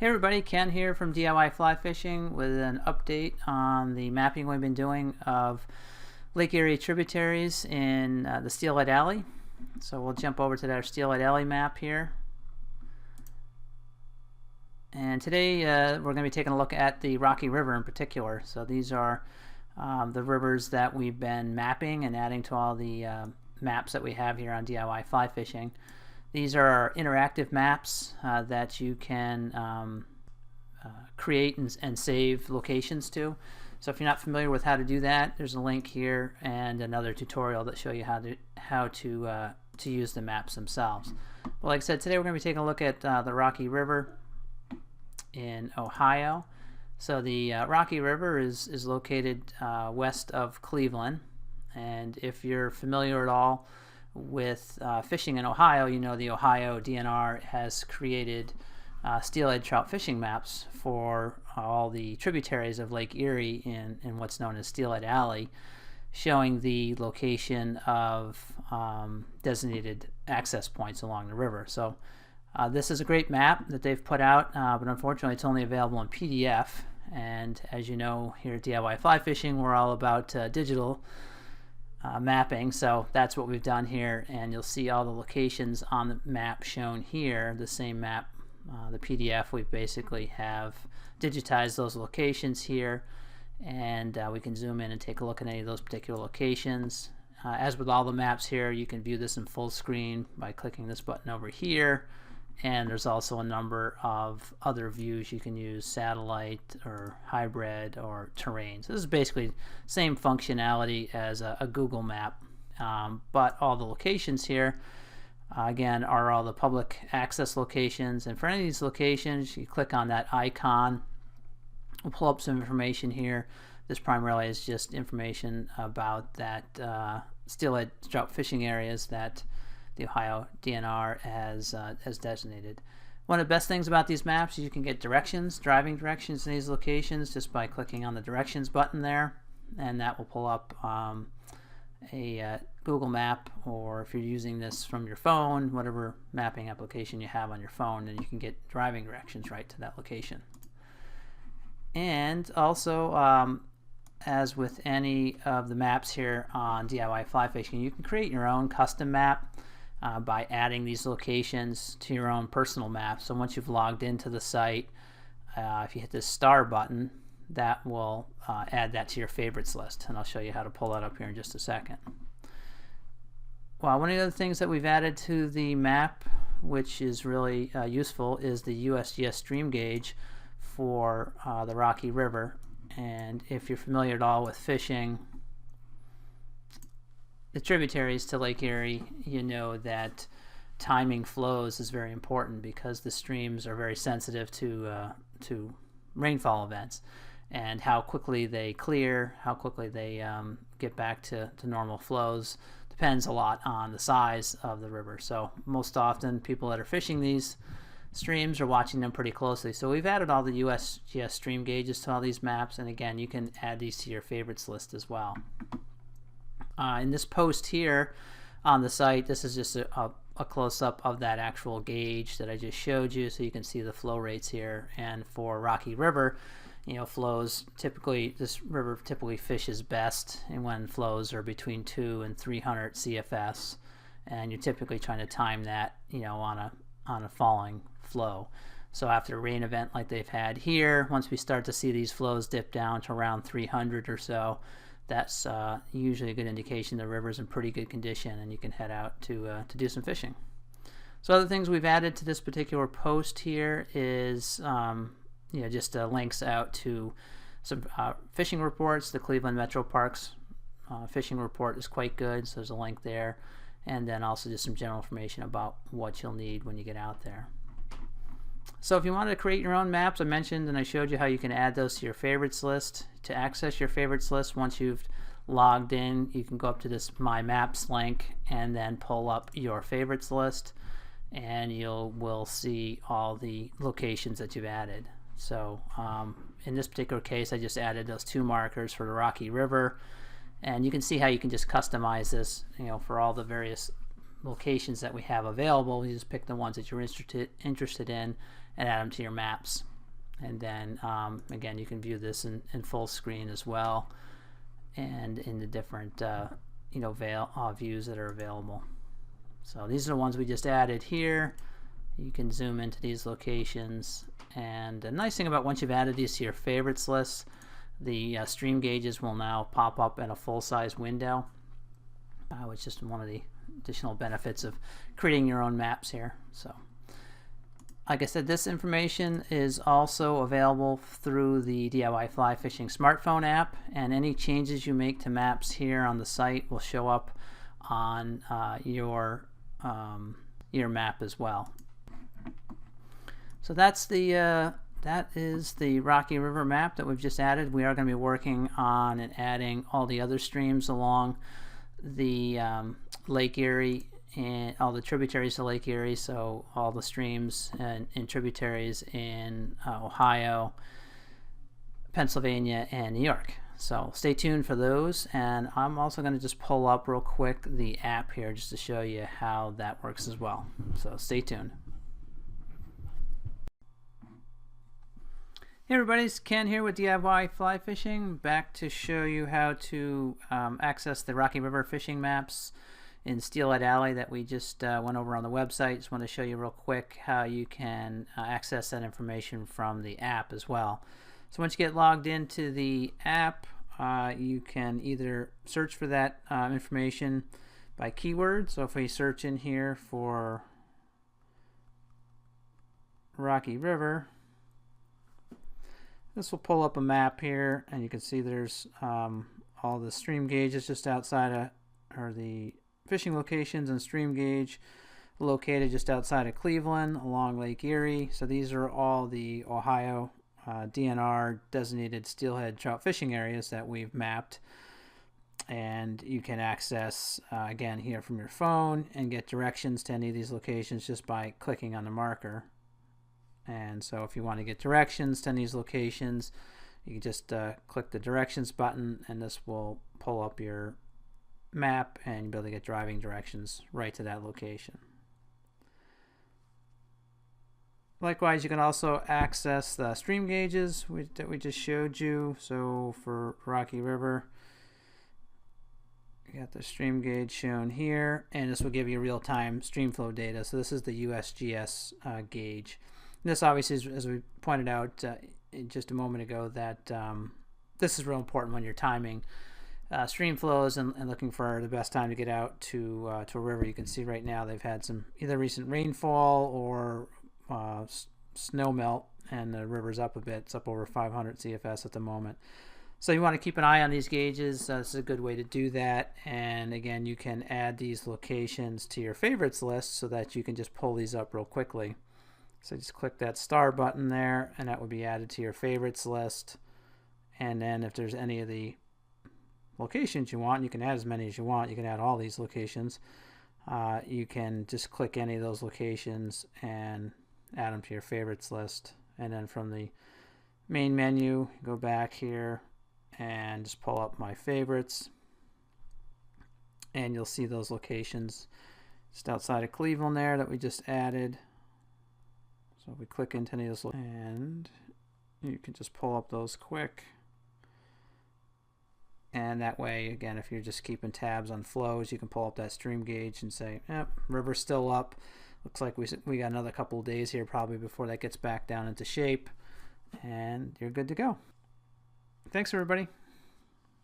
Hey everybody, Ken here from DIY Fly Fishing with an update on the mapping we've been doing of Lake Erie tributaries in the Steelhead Alley. So we'll jump over to our Steelhead Alley map here. And today we're going to be taking a look at the Rocky River in particular. So these are the rivers that we've been mapping and adding to all the maps that we have here on DIY Fly Fishing. These are our interactive maps that you can create and save locations to. So if you're not familiar with how to do that, there's a link here and another tutorial that show you how to use the maps themselves. But like I said, today we're going to be taking a look at the Rocky River in Ohio. So the Rocky River is located west of Cleveland, and if you're familiar at all with fishing in Ohio, you know the Ohio DNR has created steelhead trout fishing maps for all the tributaries of Lake Erie in what's known as Steelhead Alley, showing the location of designated access points along the river. So this is a great map that they've put out, but unfortunately it's only available in PDF, and as you know, here at DIY Fly Fishing we're all about digital mapping, so that's what we've done here, and you'll see all the locations on the map shown here. The same map, the PDF, we basically have digitized those locations here, and we can zoom in and take a look at any of those particular locations. As with all the maps here, you can view this in full screen by clicking this button over here, and there's also a number of other views you can use: satellite or hybrid or terrain. So this is basically the same functionality as a Google map, but all the locations here again are all the public access locations, and for any of these locations you click on that icon. We'll pull up some information here. This primarily is just information about that steelhead trout fishing areas that the Ohio DNR has designated. One of the best things about these maps is you can get directions, driving directions in these locations just by clicking on the directions button there, and that will pull up a Google map, or if you're using this from your phone, whatever mapping application you have on your phone, then you can get driving directions right to that location. And also, as with any of the maps here on DIY Fly Fishing, you can create your own custom map by adding these locations to your own personal map. So once you've logged into the site, if you hit this star button, that will add that to your favorites list, and I'll show you how to pull that up here in just a second. Well, one of the other things that we've added to the map, which is really useful, is the USGS stream gauge for the Rocky River. And if you're familiar at all with fishing the tributaries to Lake Erie, you know that timing flows is very important because the streams are very sensitive to rainfall events, and how quickly they clear, how quickly they get back to normal flows depends a lot on the size of the river. So most often people that are fishing these streams are watching them pretty closely. So we've added all the USGS stream gauges to all these maps, and again you can add these to your favorites list as well. In this post here on the site, this is just a close-up of that actual gauge that I just showed you, so you can see the flow rates here. And for Rocky River, you know, flows typically, this river typically fishes best and when flows are between 200 and 300 CFS, and you're typically trying to time that, you know, on a falling flow. So after a rain event like they've had here, once we start to see these flows dip down to around 300 or so, that's usually a good indication the river's in pretty good condition and you can head out to do some fishing. So other things we've added to this particular post here is you know, just links out to some fishing reports. The Cleveland Metro Parks fishing report is quite good, so there's a link there, and then also just some general information about what you'll need when you get out there. So if you want to create your own maps, I mentioned and I showed you how you can add those to your favorites list. To access your favorites list, once you've logged in, you can go up to this My Maps link and then pull up your favorites list, and will see all the locations that you've added. So in this particular case, I just added those 2 markers for the Rocky River, and you can see how you can just customize this, you know, for all the various locations that we have available. You just pick the ones that you're interested in and add them to your maps. And then again, you can view this in full screen as well, and in the different views that are available. So these are the ones we just added here. You can zoom into these locations, and the nice thing about once you've added these to your favorites list, the stream gauges will now pop up in a full-size window, which is one of the additional benefits of creating your own maps here. So like I said, this information is also available through the DIY Fly Fishing smartphone app, and any changes you make to maps here on the site will show up on your map as well. So that's that is the Rocky River map that we've just added. We are going to be working on and adding all the other streams along the Lake Erie and all the tributaries to Lake Erie, so all the streams and tributaries in Ohio, Pennsylvania, and New York. So stay tuned for those, and I'm also going to just pull up real quick the app here just to show you how that works as well. So stay tuned. Hey everybody, it's Ken here with DIY Fly Fishing, back to show you how to access the Rocky River fishing maps in Steelhead Alley that we just went over on the website. Just want to show you real quick how you can access that information from the app as well. So once you get logged into the app, you can either search for that information by keyword. So if we search in here for Rocky River, this will pull up a map here, and you can see there's all the stream gauges just outside of, or the fishing locations and stream gauge located just outside of Cleveland along Lake Erie. So these are all the Ohio DNR designated steelhead trout fishing areas that we've mapped, and you can access again here from your phone and get directions to any of these locations just by clicking on the marker. And so if you want to get directions to any of these locations, you can just click the directions button, and this will pull up your map and you'll be able to get driving directions right to that location. Likewise, you can also access the stream gauges that we just showed you. So for Rocky River, you got the stream gauge shown here, and this will give you real-time stream flow data. So this is the USGS gauge. And this obviously is, as we pointed out just a moment ago, that this is real important when you're timing stream flows and looking for the best time to get out to a river. You can see right now they've had some either recent rainfall or snow melt, and the river's up a bit. It's up over 500 CFS at the moment. So you want to keep an eye on these gauges. This is a good way to do that. And again, you can add these locations to your favorites list so that you can just pull these up real quickly. So just click that star button there, and that will be added to your favorites list. And then if there's any of the locations you want, you can add as many as you want. You can add all these locations. You can just click any of those locations and add them to your favorites list. And then from the main menu, go back here and just pull up my favorites, and you'll see those locations just outside of Cleveland there that we just added. So if we click into any of those, and you can just pull up those quick. And that way, again, if you're just keeping tabs on flows, you can pull up that stream gauge and say, yep, river's still up. Looks like we got another couple of days here probably before that gets back down into shape. And you're good to go. Thanks, everybody.